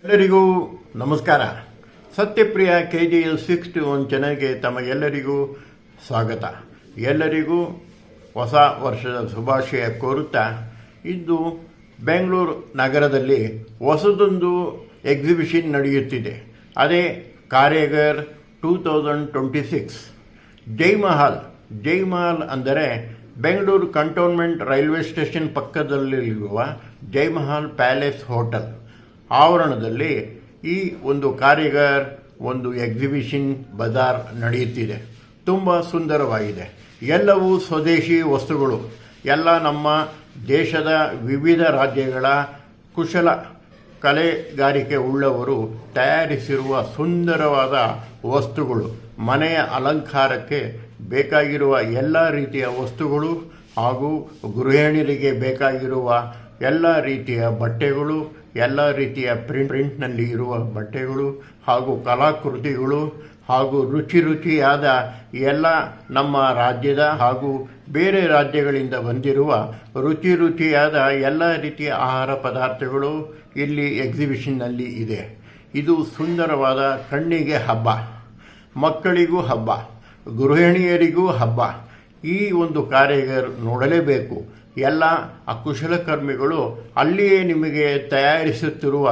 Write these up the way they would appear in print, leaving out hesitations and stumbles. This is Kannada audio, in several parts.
ಎಲ್ಲರಿಗೂ ನಮಸ್ಕಾರ. ಸತ್ಯಪ್ರಿಯ KGL 61 ಚಾನೆಲ್ಗೆ ತಮಗೆಲ್ಲರಿಗೂ ಸ್ವಾಗತ. ಎಲ್ಲರಿಗೂ ಹೊಸ ವರ್ಷದ ಶುಭಾಶಯ ಕೋರುತ್ತಾ, ಇಂದು ಬೆಂಗಳೂರು ನಗರದಲ್ಲಿ ಹೊಸದೊಂದು ಎಕ್ಸಿಬಿಷನ್ ನಡೆಯುತ್ತಿದೆ. ಅದೇ ಕಾರ್ಯಾಗಾರ್ 2026. ಜೈ ಮಹಲ್ ಅಂದರೆ ಬೆಂಗಳೂರು ಕಂಟೋನ್ಮೆಂಟ್ ರೈಲ್ವೆ ಸ್ಟೇಷನ್ ಪಕ್ಕದಲ್ಲಿರುವ ಜೈ ಮಹಲ್ ಪ್ಯಾಲೇಸ್ ಹೋಟೆಲ್ ಆವರಣದಲ್ಲಿ ಈ ಒಂದು ಕಾರ್ಯಾಗಾರ್, ಒಂದು ಎಕ್ಸಿಬಿಷನ್ ಬಜಾರ್ ನಡೆಯುತ್ತಿದೆ. ತುಂಬ ಸುಂದರವಾಗಿದೆ. ಎಲ್ಲವೂ ಸ್ವದೇಶಿ ವಸ್ತುಗಳು. ಎಲ್ಲ ನಮ್ಮ ದೇಶದ ವಿವಿಧ ರಾಜ್ಯಗಳ ಕುಶಲ ಕಲೆಗಾರಿಕೆ ಉಳ್ಳವರು ತಯಾರಿಸಿರುವ ಸುಂದರವಾದ ವಸ್ತುಗಳು. ಮನೆಯ ಅಲಂಕಾರಕ್ಕೆ ಬೇಕಾಗಿರುವ ಎಲ್ಲ ರೀತಿಯ ವಸ್ತುಗಳು ಹಾಗೂ ಗೃಹಿಣಿಯರಿಗೆ ಬೇಕಾಗಿರುವ ಎಲ್ಲ ರೀತಿಯ ಬಟ್ಟೆಗಳು, ಎಲ್ಲ ರೀತಿಯ ಪ್ರಿಂಟ್ನಲ್ಲಿ ಇರುವ ಬಟ್ಟೆಗಳು ಹಾಗೂ ಕಲಾಕೃತಿಗಳು ಹಾಗೂ ರುಚಿಯಾದ ಎಲ್ಲ ನಮ್ಮ ರಾಜ್ಯದ ಹಾಗೂ ಬೇರೆ ರಾಜ್ಯಗಳಿಂದ ಬಂದಿರುವ ರುಚಿಯಾದ ಎಲ್ಲ ರೀತಿಯ ಆಹಾರ ಪದಾರ್ಥಗಳು ಇಲ್ಲಿ ಎಕ್ಸಿಬಿಷನ್ನಲ್ಲಿ ಇದೆ. ಇದು ಸುಂದರವಾದ ಕಣ್ಣಿಗೆ ಹಬ್ಬ, ಮಕ್ಕಳಿಗೂ ಹಬ್ಬ, ಗೃಹಿಣಿಯರಿಗೂ ಹಬ್ಬ. ಈ ಒಂದು ಕಾರ್ಯಾಗಾರ ನೋಡಲೇಬೇಕು. ಎಲ್ಲ ಕುಶಲಕರ್ಮಿಗಳು ಅಲ್ಲಿಯೇ ನಿಮಗೆ ತಯಾರಿಸುತ್ತಿರುವ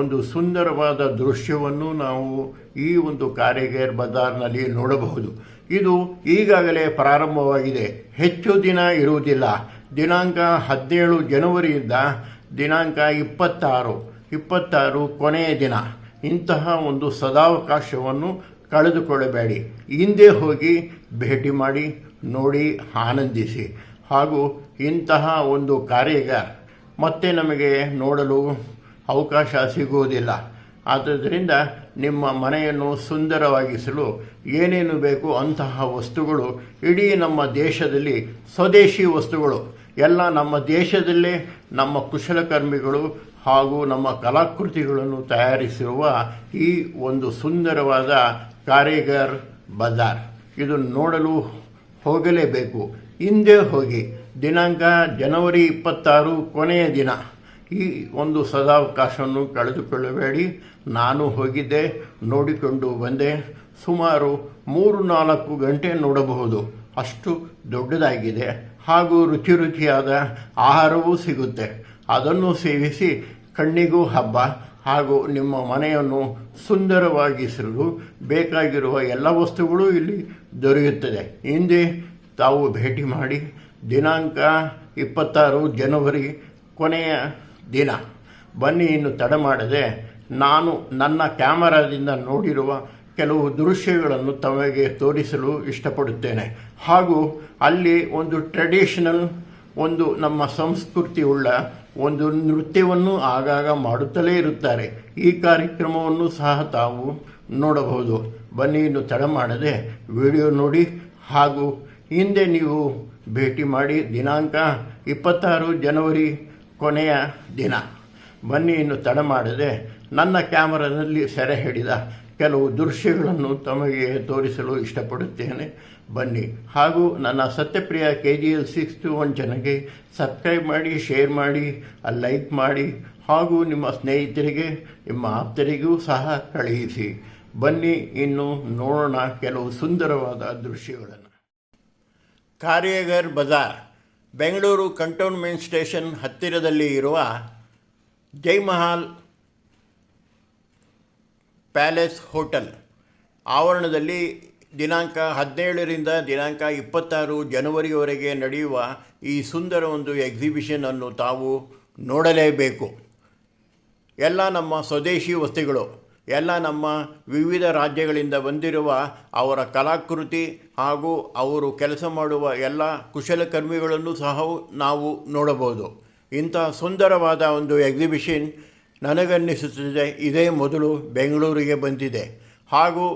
ಒಂದು ಸುಂದರವಾದ ದೃಶ್ಯವನ್ನು ನಾವು ಈ ಒಂದು ಕಾರ್ಯಾಗಾರ್ ಬಜಾರ್ನಲ್ಲಿ ನೋಡಬಹುದು. ಇದು ಈಗಾಗಲೇ ಪ್ರಾರಂಭವಾಗಿದೆ, ಹೆಚ್ಚು ದಿನ ಇರುವುದಿಲ್ಲ. ದಿನಾಂಕ 17 ಜನವರಿಯಿಂದ ದಿನಾಂಕ 26 ಕೊನೆಯ ದಿನ. ಇಂತಹ ಒಂದು ಸದಾವಕಾಶವನ್ನು ಕಳೆದುಕೊಳ್ಳಬೇಡಿ. ಹಿಂದೆ ಹೋಗಿ ಭೇಟಿ ಮಾಡಿ, ನೋಡಿ, ಆನಂದಿಸಿ. ಹಾಗೂ ಇಂತಹ ಒಂದು ಕಾರ್ಯಾಗಾರ ಮತ್ತೆ ನಮಗೆ ನೋಡಲು ಅವಕಾಶ ಸಿಗುವುದಿಲ್ಲ. ಆದ್ದರಿಂದ ನಿಮ್ಮ ಮನೆಯನ್ನು ಸುಂದರವಾಗಿಸಲು ಏನೇನು ಬೇಕು ಅಂತಹ ವಸ್ತುಗಳು ಇಡೀ ನಮ್ಮ ದೇಶದಲ್ಲಿ ಸ್ವದೇಶಿ ವಸ್ತುಗಳು ಎಲ್ಲ ನಮ್ಮ ದೇಶದಲ್ಲೇ ನಮ್ಮ ಕುಶಲಕರ್ಮಿಗಳು ಹಾಗೂ ನಮ್ಮ ಕಲಾಕೃತಿಗಳನ್ನು ತಯಾರಿಸಿರುವ ಈ ಒಂದು ಸುಂದರವಾದ ಕಾರ್ಯಾಗಾರ್ ಬಜಾರ್. ಇದು ನೋಡಲು ಹೋಗಲೇಬೇಕು. ಹಿಂದೆ ಹೋಗಿ. ದಿನಾಂಕ ಜನವರಿ 26 ಕೊನೆಯ ದಿನ. ಈ ಒಂದು ಸದಾವಕಾಶವನ್ನು ಕಳೆದುಕೊಳ್ಳಬೇಡಿ. ನಾನು ಹೋಗಿದ್ದೆ, ನೋಡಿಕೊಂಡು ಬಂದೆ. ಸುಮಾರು 3-4 ಗಂಟೆ ನೋಡಬಹುದು, ಅಷ್ಟು ದೊಡ್ಡದಾಗಿದೆ. ಹಾಗೂ ರುಚಿಯಾದ ಆಹಾರವೂ ಸಿಗುತ್ತೆ. ಅದನ್ನು ಸೇವಿಸಿ ಕಣ್ಣಿಗೂ ಹಬ್ಬ ಹಾಗೂ ನಿಮ್ಮ ಮನೆಯನ್ನು ಸುಂದರವಾಗಿಸಲು ಬೇಕಾಗಿರುವ ಎಲ್ಲ ವಸ್ತುಗಳು ಇಲ್ಲಿ ದೊರೆಯುತ್ತದೆ. ಹಿಂದೆ ತಾವು ಭೇಟಿ ಮಾಡಿ. ದಿನಾಂಕ 26 ಜನವರಿ ಕೊನೆಯ ದಿನ. ಬನ್ನಿ, ಇನ್ನು ತಡ ಮಾಡದೆ ನಾನು ನನ್ನ ಕ್ಯಾಮರಾದಿಂದ ನೋಡಿರುವ ಕೆಲವು ದೃಶ್ಯಗಳನ್ನು ತಮಗೆ ತೋರಿಸಲು ಇಷ್ಟಪಡುತ್ತೇನೆ. ಹಾಗೂ ಅಲ್ಲಿ ಒಂದು ಟ್ರೆಡಿಷನಲ್, ಒಂದು ನಮ್ಮ ಸಂಸ್ಕೃತಿ ಉಳ್ಳ ಒಂದು ನೃತ್ಯವನ್ನು ಆಗಾಗ ಮಾಡುತ್ತಲೇ ಇರುತ್ತಾರೆ. ಈ ಕಾರ್ಯಕ್ರಮವನ್ನು ಸಹ ತಾವು ನೋಡಬಹುದು. ಬನ್ನಿ, ಇನ್ನು ತಡ ಮಾಡದೆ ವಿಡಿಯೋ ನೋಡಿ ಹಾಗೂ ಹಿಂದೆ ನೀವು ಭೇಟಿ ಮಾಡಿ. ದಿನಾಂಕ 26 ಜನವರಿ ಕೊನೆಯ ದಿನ. ಬನ್ನಿ, ಇನ್ನು ತಡ ಮಾಡದೆ ನನ್ನ ಕ್ಯಾಮರಾದಲ್ಲಿ ಸೆರೆ ಹಿಡಿದ ಕೆಲವು ದೃಶ್ಯಗಳನ್ನು ತಮಗೆ ತೋರಿಸಲು ಇಷ್ಟಪಡುತ್ತೇನೆ. ಬನ್ನಿ. ಹಾಗೂ ನನ್ನ ಸತ್ಯಪ್ರಿಯ KGL 61 ಚಾನೆಲ್ಗೆ ಸಬ್ಸ್ಕ್ರೈಬ್ ಮಾಡಿ, ಶೇರ್ ಮಾಡಿ, ಲೈಕ್ ಮಾಡಿ ಹಾಗೂ ನಿಮ್ಮ ಸ್ನೇಹಿತರಿಗೆ, ನಿಮ್ಮ ಆಪ್ತರಿಗೂ ಸಹ ಕಳುಹಿಸಿ. ಬನ್ನಿ, ಇನ್ನು ನೋಡೋಣ ಕೆಲವು ಸುಂದರವಾದ ದೃಶ್ಯಗಳನ್ನು. ಕಾರ್ಯಾಗಾರ್ ಬಜಾರ್ ಬೆಂಗಳೂರು ಕಂಟೋನ್ಮೆಂಟ್ ಸ್ಟೇಷನ್ ಹತ್ತಿರದಲ್ಲಿ ಇರುವ ಜೈ ಮಹಲ್ ಪ್ಯಾಲೇಸ್ ಹೋಟೆಲ್ ಆವರಣದಲ್ಲಿ ದಿನಾಂಕ 17ರಿಂದ ದಿನಾಂಕ 26 ಜನವರಿವರೆಗೆ ನಡೆಯುವ ಈ ಸುಂದರ ಒಂದು ಎಕ್ಸಿಬಿಷನನ್ನು ತಾವು ನೋಡಲೇಬೇಕು. ಎಲ್ಲ ನಮ್ಮ ಸ್ವದೇಶಿ ವಸ್ತುಗಳು, ಎಲ್ಲ ನಮ್ಮ ವಿವಿಧ ರಾಜ್ಯಗಳಿಂದ ಬಂದಿರುವ ಅವರ ಕಲಾಕೃತಿ ಹಾಗೂ ಅವರು ಕೆಲಸ ಮಾಡುವ ಎಲ್ಲ ಕುಶಲಕರ್ಮಿಗಳನ್ನು ಸಹ ನಾವು ನೋಡಬಹುದು. ಇಂತಹ ಸುಂದರವಾದ ಒಂದು ಎಕ್ಸಿಬಿಷನ್ ನನಗನ್ನಿಸುತ್ತದೆ ಇದೇ ಮೊದಲು ಬೆಂಗಳೂರಿಗೆ ಬಂದಿದೆ. ಹಾಗೂ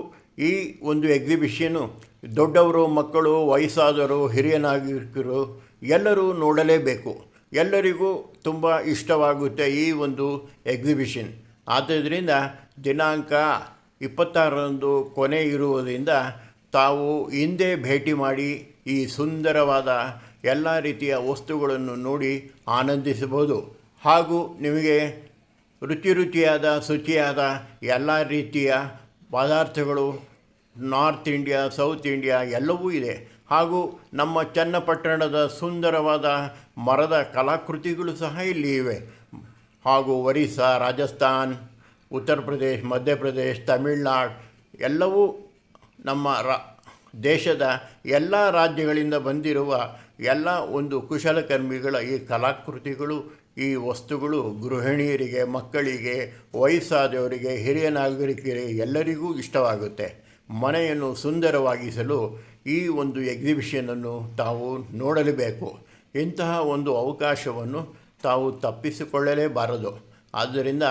ಈ ಒಂದು ಎಕ್ಸಿಬಿಷನ್ನು ದೊಡ್ಡವರು, ಮಕ್ಕಳು, ವಯಸ್ಸಾದವರು, ಹಿರಿಯ ನಾಗರಿಕರು ಎಲ್ಲರೂ ನೋಡಲೇಬೇಕು. ಎಲ್ಲರಿಗೂ ತುಂಬ ಇಷ್ಟವಾಗುತ್ತೆ ಈ ಒಂದು ಎಕ್ಸಿಬಿಷನ್. ಆದ್ದರಿಂದ ದಿನಾಂಕ 26ರಂದು ಕೊನೆ ಇರುವುದರಿಂದ ತಾವು ಹಿಂದೆ ಭೇಟಿ ಮಾಡಿ ಈ ಸುಂದರವಾದ ಎಲ್ಲ ರೀತಿಯ ವಸ್ತುಗಳನ್ನು ನೋಡಿ ಆನಂದಿಸಬಹುದು. ಹಾಗೂ ನಿಮಗೆ ರುಚಿಯಾದ ಶುಚಿಯಾದ ಎಲ್ಲ ರೀತಿಯ ಪದಾರ್ಥಗಳು ನಾರ್ತ್ ಇಂಡಿಯಾ, ಸೌತ್ ಇಂಡಿಯಾ ಎಲ್ಲವೂ ಇದೆ. ಹಾಗೂ ನಮ್ಮ ಚನ್ನಪಟ್ಟಣದ ಸುಂದರವಾದ ಮರದ ಕಲಾಕೃತಿಗಳು ಸಹ ಇಲ್ಲಿ ಇವೆ. ಹಾಗೂ ಒರಿಸ್ಸಾ, ರಾಜಸ್ಥಾನ್, ಉತ್ತರ ಪ್ರದೇಶ್, ಮಧ್ಯಪ್ರದೇಶ್, ತಮಿಳುನಾಡು ಎಲ್ಲವೂ ನಮ್ಮ ದೇಶದ ಎಲ್ಲ ರಾಜ್ಯಗಳಿಂದ ಬಂದಿರುವ ಎಲ್ಲ ಒಂದು ಕುಶಲಕರ್ಮಿಗಳ ಈ ಕಲಾಕೃತಿಗಳು, ಈ ವಸ್ತುಗಳು ಗೃಹಿಣಿಯರಿಗೆ, ಮಕ್ಕಳಿಗೆ, ವಯಸ್ಸಾದವರಿಗೆ, ಹಿರಿಯ ನಾಗರಿಕರಿಗೆ ಎಲ್ಲರಿಗೂ ಇಷ್ಟವಾಗುತ್ತೆ. ಮನೆಯನ್ನು ಸುಂದರವಾಗಿಸಲು ಈ ಒಂದು ಎಕ್ಸಿಬಿಷನನ್ನು ತಾವು ನೋಡಲೇಬೇಕು. ಇಂತಹ ಒಂದು ಅವಕಾಶವನ್ನು ತಾವು ತಪ್ಪಿಸಿಕೊಳ್ಳಲೇಬಾರದು. ಆದ್ದರಿಂದ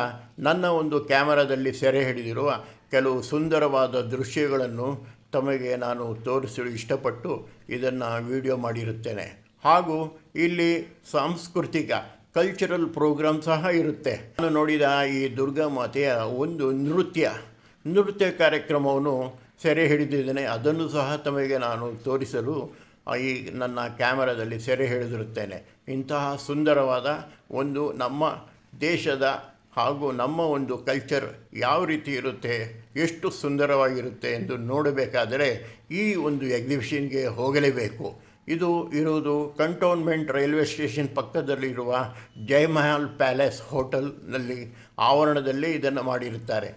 ನನ್ನ ಒಂದು ಕ್ಯಾಮರಾದಲ್ಲಿ ಸೆರೆ ಹಿಡಿದಿರುವ ಕೆಲವು ಸುಂದರವಾದ ದೃಶ್ಯಗಳನ್ನು ತಮಗೆ ನಾನು ತೋರಿಸಲು ಇಷ್ಟಪಟ್ಟು ಇದನ್ನು ವಿಡಿಯೋ ಮಾಡಿರುತ್ತೇನೆ. ಹಾಗೂ ಇಲ್ಲಿ ಸಾಂಸ್ಕೃತಿಕ ಕಲ್ಚರಲ್ ಪ್ರೋಗ್ರಾಮ್ ಸಹ ಇರುತ್ತೆ. ನಾನು ನೋಡಿದ ಈ ದುರ್ಗಾ ಮಾತೆಯ ಒಂದು ನೃತ್ಯ ಕಾರ್ಯಕ್ರಮವನ್ನು ಸೆರೆ ಹಿಡಿದಿದ್ದೇನೆ. ಅದನ್ನು ಸಹ ತಮಗೆ ನಾನು ತೋರಿಸಲು ಈ ನನ್ನ ಕ್ಯಾಮರಾದಲ್ಲಿ ಸೆರೆ ಹಿಡಿದಿರುತ್ತೇನೆ. ಇಂತಹ ಸುಂದರವಾದ ಒಂದು ನಮ್ಮ ದೇಶದ ಹಾಗೂ ನಮ್ಮ ಒಂದು ಕಲ್ಚರ್ ಯಾವ ರೀತಿ ಇರುತ್ತೆ, ಎಷ್ಟು ಸುಂದರವಾಗಿರುತ್ತೆ ಎಂದು ನೋಡಬೇಕಾದರೆ ಈ ಒಂದು ಎಕ್ಸಿಬಿಷನ್ಗೆ ಹೋಗಲೇಬೇಕು. ಇದು ಇರುವುದು ಕಂಟೋನ್ಮೆಂಟ್ ರೈಲ್ವೆ ಸ್ಟೇಷನ್ ಪಕ್ಕದಲ್ಲಿರುವ ಜಯಮಹಲ್ ಪ್ಯಾಲೇಸ್ ಹೋಟೆಲ್ನಲ್ಲಿ ಆವರಣದಲ್ಲಿ ಇದನ್ನು ಮಾಡಿರುತ್ತಾರೆ.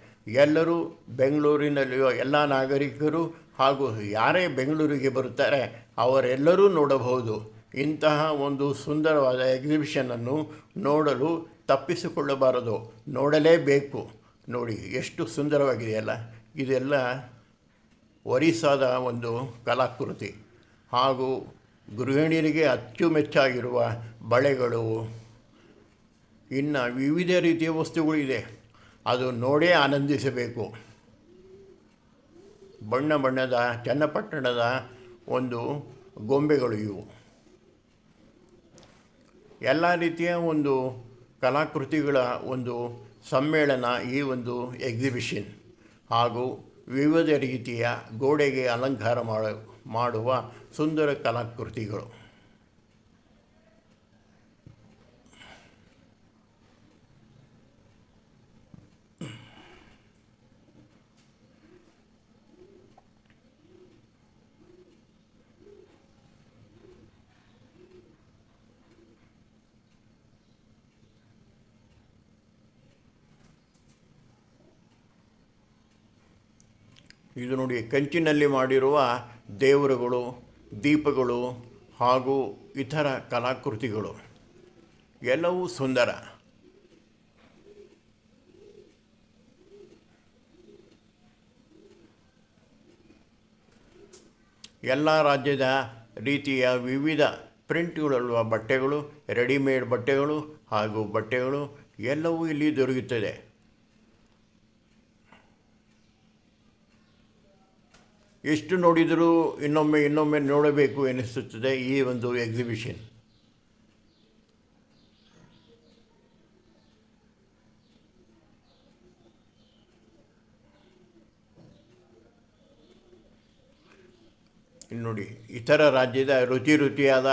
ಎಲ್ಲರೂ ಬೆಂಗಳೂರಿನಲ್ಲಿರುವ ಎಲ್ಲ ನಾಗರಿಕರು ಹಾಗೂ ಯಾರೇ ಬೆಂಗಳೂರಿಗೆ ಬರುತ್ತಾರೆ ಅವರೆಲ್ಲರೂ ನೋಡಬಹುದು. ಇಂತಹ ಒಂದು ಸುಂದರವಾದ ಎಕ್ಸಿಬಿಷನನ್ನು ನೋಡಲು ತಪ್ಪಿಸಿಕೊಳ್ಳಬಾರದು, ನೋಡಲೇಬೇಕು. ನೋಡಿ ಎಷ್ಟು ಸುಂದರವಾಗಿದೆಯಲ್ಲ. ಇದೆಲ್ಲ ಒರಿಸ್ಸಾದ ಒಂದು ಕಲಾಕೃತಿ ಹಾಗೂ ಗೃಹಿಣಿಯರಿಗೆ ಅಚ್ಚುಮೆಚ್ಚಾಗಿರುವ ಬಳೆಗಳು, ಇನ್ನು ವಿವಿಧ ರೀತಿಯ ವಸ್ತುಗಳು ಇದೆ. ಅದು ನೋಡೇ ಆನಂದಿಸಬೇಕು. ಬಣ್ಣ ಬಣ್ಣದ ಚನ್ನಪಟ್ಟಣದ ಒಂದು ಗೊಂಬೆಗಳು ಇವು. ಎಲ್ಲ ರೀತಿಯ ಒಂದು ಕಲಾಕೃತಿಗಳ ಒಂದು ಸಮ್ಮೇಳನ ಈ ಒಂದು ಎಕ್ಸಿಬಿಷನ್. ಹಾಗೂ ವಿವಿಧ ರೀತಿಯ ಗೋಡೆಗೆ ಅಲಂಕಾರ ಮಾಡುವ ಸುಂದರ ಕಲಾಕೃತಿಗಳು. ಇದು ನೋಡಿ, ಕಂಚಿನಲ್ಲಿ ಮಾಡಿರುವ ದೇವರುಗಳು, ದೀಪಗಳು ಹಾಗೂ ಇತರ ಕಲಾಕೃತಿಗಳು ಎಲ್ಲವೂ ಸುಂದರ. ಎಲ್ಲ ರಾಜ್ಯದ ರೀತಿಯ ವಿವಿಧ ಪ್ರಿಂಟ್ಗಳುಳ್ಳ ಬಟ್ಟೆಗಳು, ರೆಡಿಮೇಡ್ ಬಟ್ಟೆಗಳು ಹಾಗೂ ಬಟ್ಟೆಗಳು ಎಲ್ಲವೂ ಇಲ್ಲಿ ದೊರೆಯುತ್ತದೆ. ಎಷ್ಟು ನೋಡಿದರೂ ಇನ್ನೊಮ್ಮೆ ನೋಡಬೇಕು ಎನಿಸುತ್ತದೆ ಈ ಒಂದು ಎಕ್ಸಿಬಿಷನ್. ನೋಡಿ, ಇತರ ರಾಜ್ಯದ ರುಚಿಯಾದ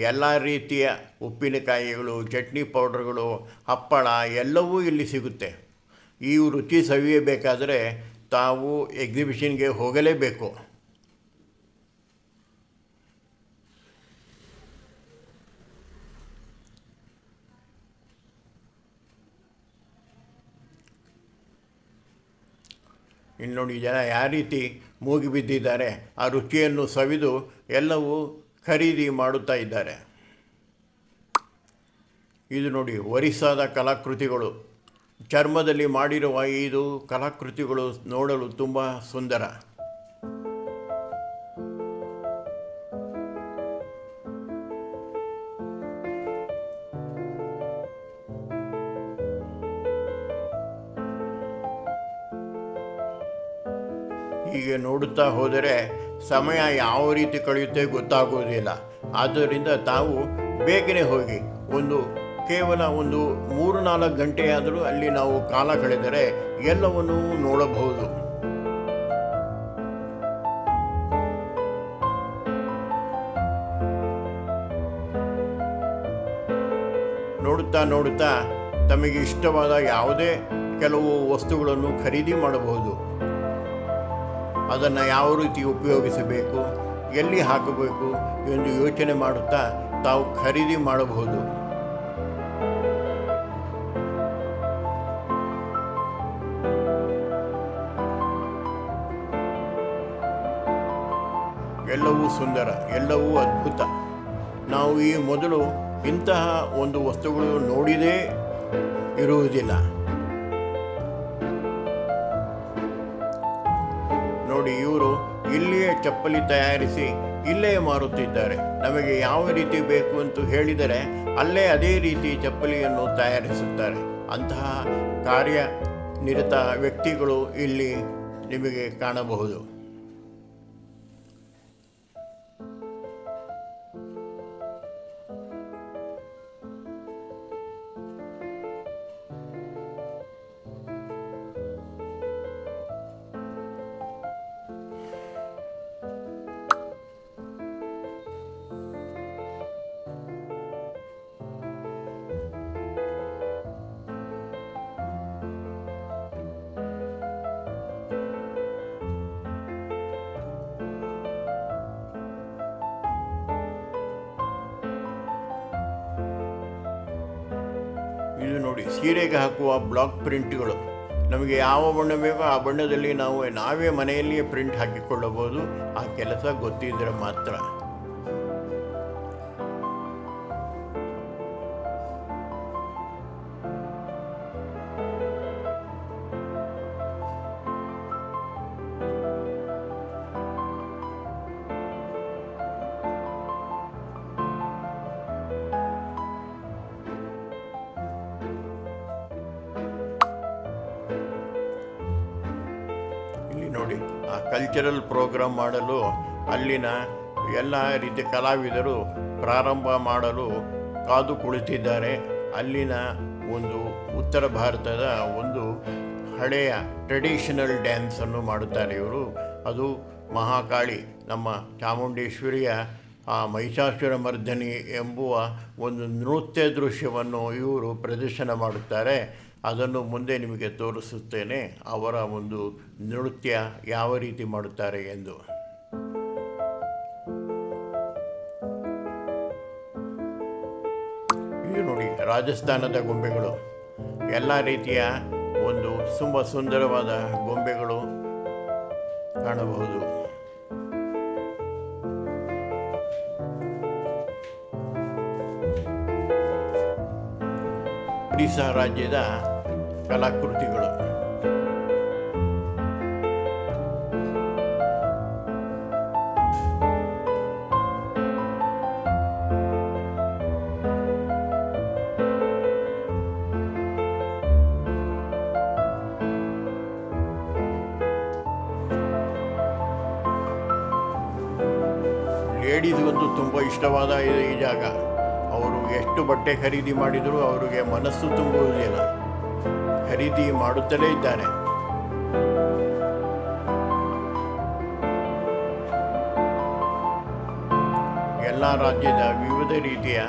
ಎಲ್ಲ ರೀತಿಯ ಉಪ್ಪಿನಕಾಯಿಗಳು, ಚಟ್ನಿ ಪೌಡರ್ಗಳು, ಹಪ್ಪಳ ಎಲ್ಲವೂ ಇಲ್ಲಿ ಸಿಗುತ್ತೆ. ಈ ರುಚಿ ಸವಿಯಬೇಕಾದರೆ ತಾವು ಎಕ್ಸಿಬಿಷನ್ಗೆ ಹೋಗಲೇಬೇಕು. ಇನ್ನು ನೋಡಿ, ಜನ ಯಾವ ರೀತಿ ಮೂಗಿಬಿದ್ದಿದ್ದಾರೆ, ಆ ರುಚಿಯನ್ನು ಸವಿದು ಎಲ್ಲವೂ ಖರೀದಿ ಮಾಡುತ್ತಾ ಇದ್ದಾರೆ. ಇದು ನೋಡಿ, ಒರಿಸ್ಸಾದ ಕಲಾಕೃತಿಗಳು, ಚರ್ಮದಲ್ಲಿ ಮಾಡಿರುವ ಇದು ಕಲಾಕೃತಿಗಳು ನೋಡಲು ತುಂಬ ಸುಂದರ. ಹೀಗೆ ನೋಡುತ್ತಾ ಹೋದರೆ ಸಮಯ ಯಾವ ರೀತಿ ಕಳೆಯುತ್ತೆ ಗೊತ್ತಾಗುವುದಿಲ್ಲ. ಆದ್ದರಿಂದ ತಾವು ಬೇಗನೆ ಹೋಗಿ ಕೇವಲ 3-4 ಗಂಟೆಯಾದರೂ ಅಲ್ಲಿ ನಾವು ಕಾಲ ಕಳೆದರೆ ಎಲ್ಲವನ್ನೂ ನೋಡಬಹುದು. ನೋಡುತ್ತಾ ತಮಗೆ ಇಷ್ಟವಾದ ಯಾವುದೇ ಕೆಲವು ವಸ್ತುಗಳನ್ನು ಖರೀದಿ ಮಾಡಬಹುದು. ಅದನ್ನು ಯಾವ ರೀತಿ ಉಪಯೋಗಿಸಬೇಕು, ಎಲ್ಲಿ ಹಾಕಬೇಕು ಎಂದು ಯೋಚನೆ ಮಾಡುತ್ತಾ ತಾವು ಖರೀದಿ ಮಾಡಬಹುದು. ಎಲ್ಲವೂ ಸುಂದರ, ಎಲ್ಲವೂ ಅದ್ಭುತ. ನಾವು ಈ ಮೊದಲು ಇಂತಹ ಒಂದು ವಸ್ತುಗಳು ನೋಡಿದೇ ಇರುವುದಿಲ್ಲ. ನೋಡಿ, ಇವರು ಇಲ್ಲಿಯೇ ಚಪ್ಪಲಿ ತಯಾರಿಸಿ ಇಲ್ಲೇ ಮಾರುತ್ತಿದ್ದಾರೆ. ನಮಗೆ ಯಾವ ರೀತಿ ಬೇಕು ಅಂತ ಹೇಳಿದರೆ ಅಲ್ಲೇ ಅದೇ ರೀತಿ ಚಪ್ಪಲಿಯನ್ನು ತಯಾರಿಸುತ್ತಾರೆ. ಅಂತಹ ಕಾರ್ಯನಿರತ ವ್ಯಕ್ತಿಗಳು ಇಲ್ಲಿ ನಿಮಗೆ ಕಾಣಬಹುದು. ಇದು ನೋಡಿ, ಸೀರೆಗೆ ಹಾಕುವ ಬ್ಲಾಕ್ ಪ್ರಿಂಟ್ಗಳು. ನಮಗೆ ಯಾವ ಬಣ್ಣ ಬೇಕೋ ಆ ಬಣ್ಣದಲ್ಲಿ ನಾವೇ ಮನೆಯಲ್ಲಿಯೇ ಪ್ರಿಂಟ್ ಹಾಕಿಕೊಳ್ಳಬಹುದು. ಆ ಕೆಲಸ ಗೊತ್ತಿದ್ದರೆ ಮಾತ್ರ. ನೋಡಿ, ಆ ಕಲ್ಚರಲ್ ಪ್ರೋಗ್ರಾಮ್ ಮಾಡಲು ಅಲ್ಲಿನ ಎಲ್ಲ ರೀತಿಯ ಕಲಾವಿದರು ಪ್ರಾರಂಭ ಮಾಡಲು ಕಾದು ಕುಳಿತಿದ್ದಾರೆ. ಅಲ್ಲಿನ ಒಂದು ಉತ್ತರ ಭಾರತದ ಒಂದು ಹಳೆಯ ಟ್ರೆಡಿಷನಲ್ ಡ್ಯಾನ್ಸನ್ನು ಮಾಡುತ್ತಾರೆ ಇವರು. ಅದು ಮಹಾಕಾಳಿ, ನಮ್ಮ ಚಾಮುಂಡೇಶ್ವರಿಯ ಆ ಮಹಿಷಾಸುರ ಮರ್ದಿನಿ ಎಂಬುವ ಒಂದು ನೃತ್ಯ ದೃಶ್ಯವನ್ನು ಇವರು ಪ್ರದರ್ಶನ ಮಾಡುತ್ತಾರೆ. ಅದನ್ನು ಮುಂದೆ ನಿಮಗೆ ತೋರಿಸುತ್ತೇನೆ, ಅವರ ಒಂದು ನೃತ್ಯ ಯಾವ ರೀತಿ ಮಾಡುತ್ತಾರೆ ಎಂದು. ಇದು ನೋಡಿ, ರಾಜಸ್ಥಾನದ ಗೊಂಬೆಗಳು. ಎಲ್ಲ ರೀತಿಯ ಒಂದು ತುಂಬ ಸುಂದರವಾದ ಗೊಂಬೆಗಳು ಕಾಣಬಹುದು. ಒಡಿಶಾ ರಾಜ್ಯದ ಕಲಾಕೃತಿಗಳು. ಲೇಡೀಸ್ಗಂತೂ ತುಂಬ ಇಷ್ಟವಾದ ಈ ಜಾಗ. ಅವರು ಎಷ್ಟು ಬಟ್ಟೆ ಖರೀದಿ ಮಾಡಿದರೂ ಅವರಿಗೆ ಮನಸ್ಸು ತುಂಬುವುದಿಲ್ಲ, ಖರೀದಿ ಮಾಡುತ್ತಲೇ ಇದ್ದಾರೆ. ಎಲ್ಲ ರಾಜ್ಯದ ವಿವಿಧ ರೀತಿಯ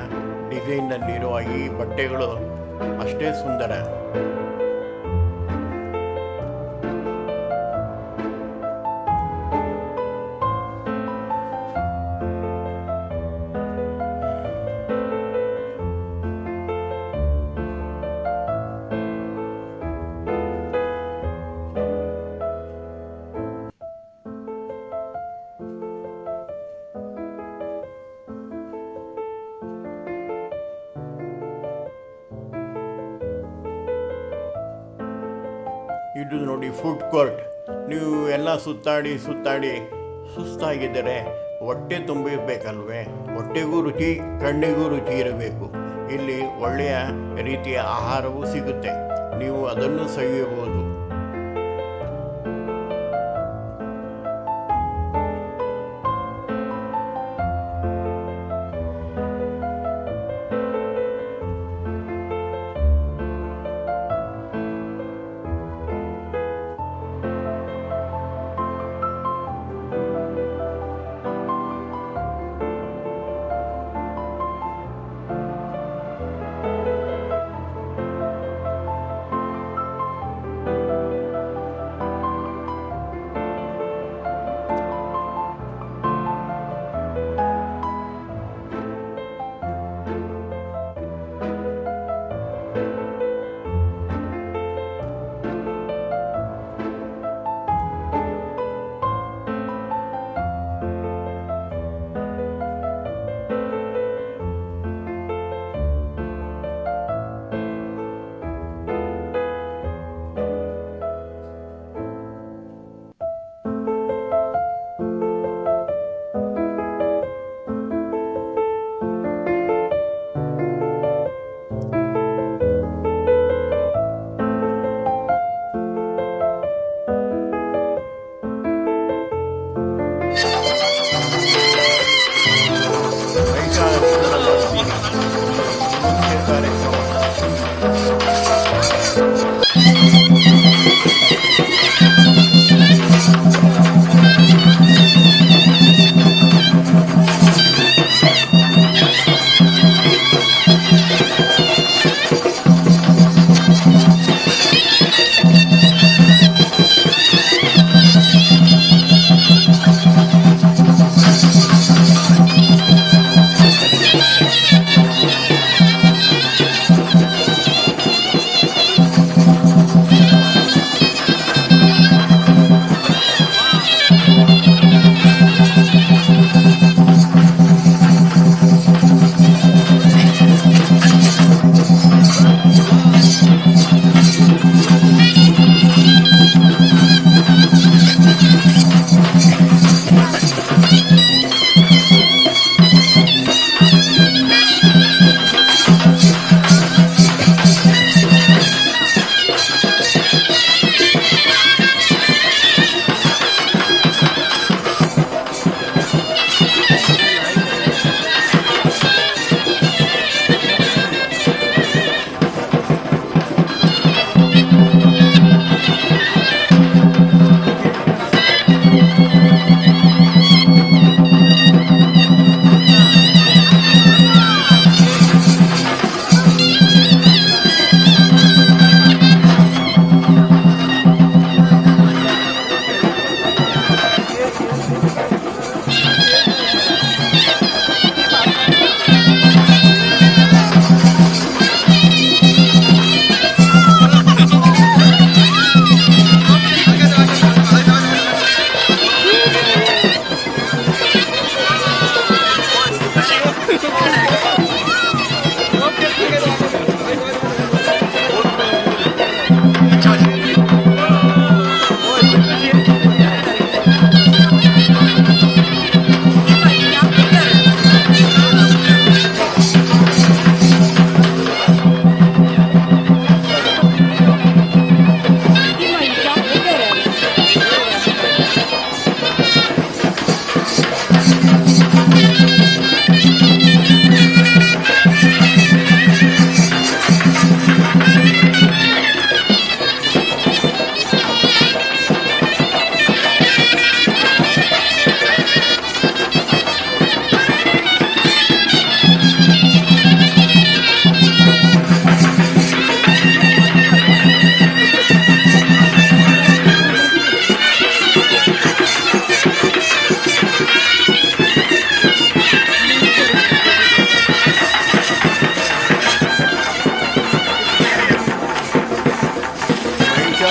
ಡಿಸೈನ್ನಲ್ಲಿರುವ ಈ ಬಟ್ಟೆಗಳು ಅಷ್ಟೇ ಸುಂದರ. ಇದು ನೋಡಿ, ಫುಡ್ ಕೋರ್ಟ್. ನೀವು ಎಲ್ಲ ಸುತ್ತಾಡಿ ಸುಸ್ತಾಗಿದ್ದರೆ ಹೊಟ್ಟೆ ತುಂಬಿರಬೇಕಲ್ವೇ? ಹೊಟ್ಟೆಗೂ ರುಚಿ, ಕಣ್ಣಿಗೂ ರುಚಿ ಇರಬೇಕು. ಇಲ್ಲಿ ಒಳ್ಳೆಯ ರೀತಿಯ ಆಹಾರವೂ ಸಿಗುತ್ತೆ, ನೀವು ಅದನ್ನು ಸವಿಯಬಹುದು.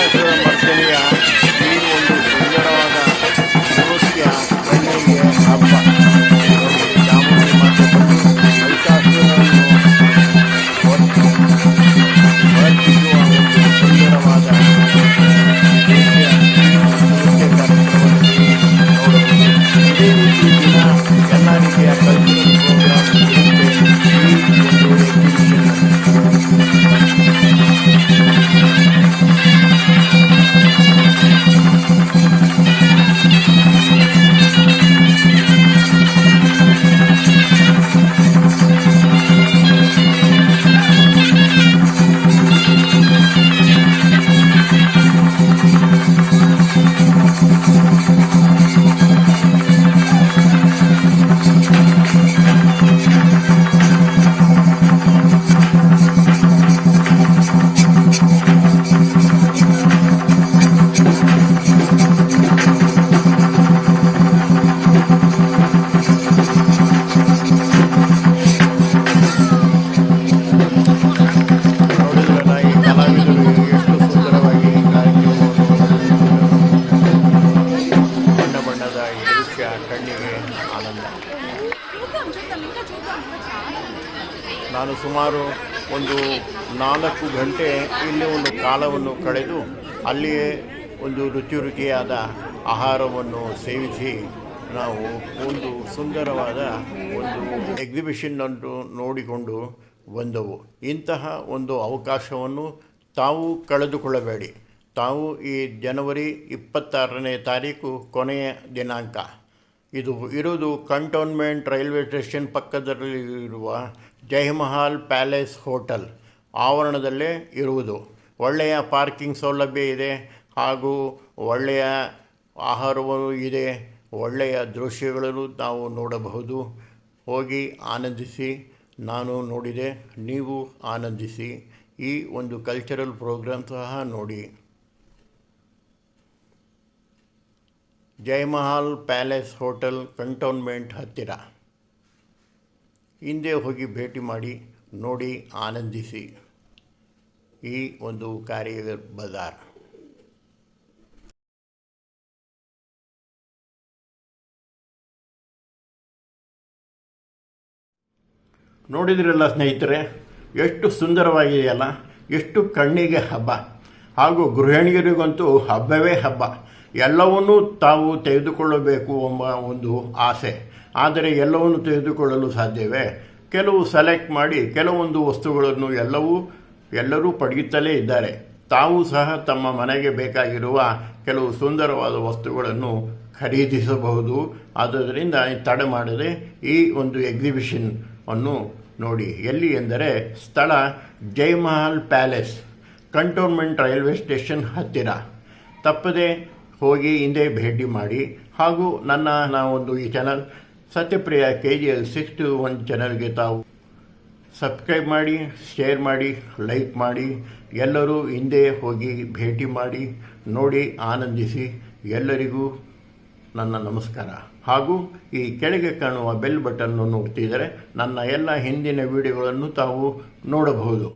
ಮಹಿಷಾಸುರಮರ್ದಿನಿಯ ಈ ಒಂದು ಸುಂದರವಾದ ನೃತ್ಯ ಕಣ್ಣಿಗೆ ಹಬ್ಬ. ನೋಡಿ, ಚಾಮುಂಡಿ ಮಾತೆ ಬಂದು ಮಹಿಷಾಸುರನನ್ನು ವರ್ತಿಸುವ ಒಂದು ಸುಂದರವಾದ ನೃತ್ಯ ಕಾರ್ಯಕ್ರಮದಲ್ಲಿ ನೋಡಬಹುದು. ಇದೇ ರೀತಿ ದಿನ ಎಲ್ಲ ರೀತಿಯ ಕಲ್ಚರಲ್ ಪ್ರೋಗ್ರಾಮ್ ಇರುತ್ತೆ ಈ ಒಂದು ಎಕ್ಸಿಬಿಷನ್. ನೋಡಿದ್ರಲ್ಲ ಈ ಕಲಾವಿದರು ಎಷ್ಟು ಸುಂದರವಾಗಿ ಬಣ್ಣ ಬಣ್ಣದ ಈ ದೃಶ್ಯ ಕಣ್ಣಿಗೆ ಆನಂದ. ನಾನು ಸುಮಾರು ಒಂದು 4 ಗಂಟೆ ಇಲ್ಲಿ ಒಂದು ಕಾಲವನ್ನು ಕಳೆದು ಅಲ್ಲಿಯೇ ಒಂದು ರುಚಿಯಾದ ಆಹಾರವನ್ನು ಸೇವಿಸಿ ನಾವು ಒಂದು ಸುಂದರವಾದ ಒಂದು ಎಕ್ಸಿಬಿಷನ್ನನ್ನು ನೋಡಿಕೊಂಡು ಬಂದವು. ಇಂತಹ ಒಂದು ಅವಕಾಶವನ್ನು ತಾವು ಕಳೆದುಕೊಳ್ಳಬೇಡಿ. ತಾವು ಈ ಜನವರಿ 26ನೇ ತಾರೀಕು ಕೊನೆಯ ದಿನಾಂಕ. ಇದು ಇರುವುದು ಕಂಟೋನ್ಮೆಂಟ್ ರೈಲ್ವೆ ಸ್ಟೇಷನ್ ಪಕ್ಕದಲ್ಲಿರುವ ಜಯಮಹಲ್ ಪ್ಯಾಲೇಸ್ ಹೋಟೆಲ್ ಆವರಣದಲ್ಲೇ ಇರುವುದು. ಒಳ್ಳೆಯ ಪಾರ್ಕಿಂಗ್ ಸೌಲಭ್ಯ ಇದೆ, ಹಾಗೂ ಒಳ್ಳೆಯ ಆಹಾರವೂ ಇದೆ, ಒಳ್ಳೆಯ ದೃಶ್ಯಗಳನ್ನು ನಾವು ನೋಡಬಹುದು. ಹೋಗಿ ಆನಂದಿಸಿ. ನಾನು ನೋಡಿದೆ, ನೀವು ಆನಂದಿಸಿ. ಈ ಒಂದು ಕಲ್ಚರಲ್ ಪ್ರೋಗ್ರಾಮ್ ಸಹ ನೋಡಿ. ಜಯಮಹಲ್ ಪ್ಯಾಲೇಸ್ ಹೋಟೆಲ್ ಕಂಟೋನ್ಮೆಂಟ್ ಹತ್ತಿರ. ಹಿಂದೆ ಹೋಗಿ ಭೇಟಿ ಮಾಡಿ, ನೋಡಿ, ಆನಂದಿಸಿ ಈ ಒಂದು ಕಾರ್ಯ ಬಜಾರ್. ನೋಡಿದ್ರಲ್ಲ ಸ್ನೇಹಿತರೆ, ಎಷ್ಟು ಸುಂದರವಾಗಿದೆಯಲ್ಲ, ಎಷ್ಟು ಕಣ್ಣಿಗೆ ಹಬ್ಬ. ಹಾಗೂ ಗೃಹಿಣಿಯರಿಗಂತೂ ಹಬ್ಬವೇ ಹಬ್ಬ. ಎಲ್ಲವನ್ನೂ ತಾವು ತೆಗೆದುಕೊಳ್ಳಬೇಕು ಎಂಬ ಒಂದು ಆಸೆ. ಆದರೆ ಎಲ್ಲವನ್ನು ತೆಗೆದುಕೊಳ್ಳಲು ಸಾಧ್ಯವೇ? ಕೆಲವು ಸೆಲೆಕ್ಟ್ ಮಾಡಿ ಕೆಲವೊಂದು ವಸ್ತುಗಳನ್ನು ಎಲ್ಲರೂ ಪಡೆಯುತ್ತಲೇ ಇದ್ದಾರೆ. ತಾವು ಸಹ ತಮ್ಮ ಮನೆಗೆ ಬೇಕಾಗಿರುವ ಕೆಲವು ಸುಂದರವಾದ ವಸ್ತುಗಳನ್ನು ಖರೀದಿಸಬಹುದು. ಆದ್ದರಿಂದ ತಡೆ ಮಾಡದೆ ಈ ಒಂದು ಎಕ್ಸಿಬಿಷನ್ ಅನ್ನು ನೋಡಿ. ಎಲ್ಲಿ ಎಂದರೆ ಸ್ಥಳ Jayamahal palace, cantonment railway station ಹತ್ತಿರ. ತಪ್ಪದೆ ಹೋಗಿ ಹಿಂದೆ ಭೇಟಿ ಮಾಡಿ. ಹಾಗೂ ನನ್ನ ಒಂದು ಈ ಚಾನಲ್ ಸತ್ಯಪ್ರಿಯ KGL 621 ಚಾನಲ್ಗೆ ತಾವು ಸಬ್ಸ್ಕ್ರೈಬ್ ಮಾಡಿ, ಶೇರ್ ಮಾಡಿ, ಲೈಕ್ ಮಾಡಿ. ಎಲ್ಲರೂ ಹಿಂದೆ ಹೋಗಿ ಭೇಟಿ ಮಾಡಿ, ನೋಡಿ, ಆನಂದಿಸಿ. ಎಲ್ಲರಿಗೂ ನನ್ನ ನಮಸ್ಕಾರ. ಹಾಗೂ ಈ ಕೆಳಗೆ ಕಾಣುವ ಬೆಲ್ ಬಟನ್ನು ಒತ್ತಿದರೆ ನನ್ನ ಎಲ್ಲ ಹಿಂದಿನ ವಿಡಿಯೋಗಳನ್ನು ತಾವು ನೋಡಬಹುದು.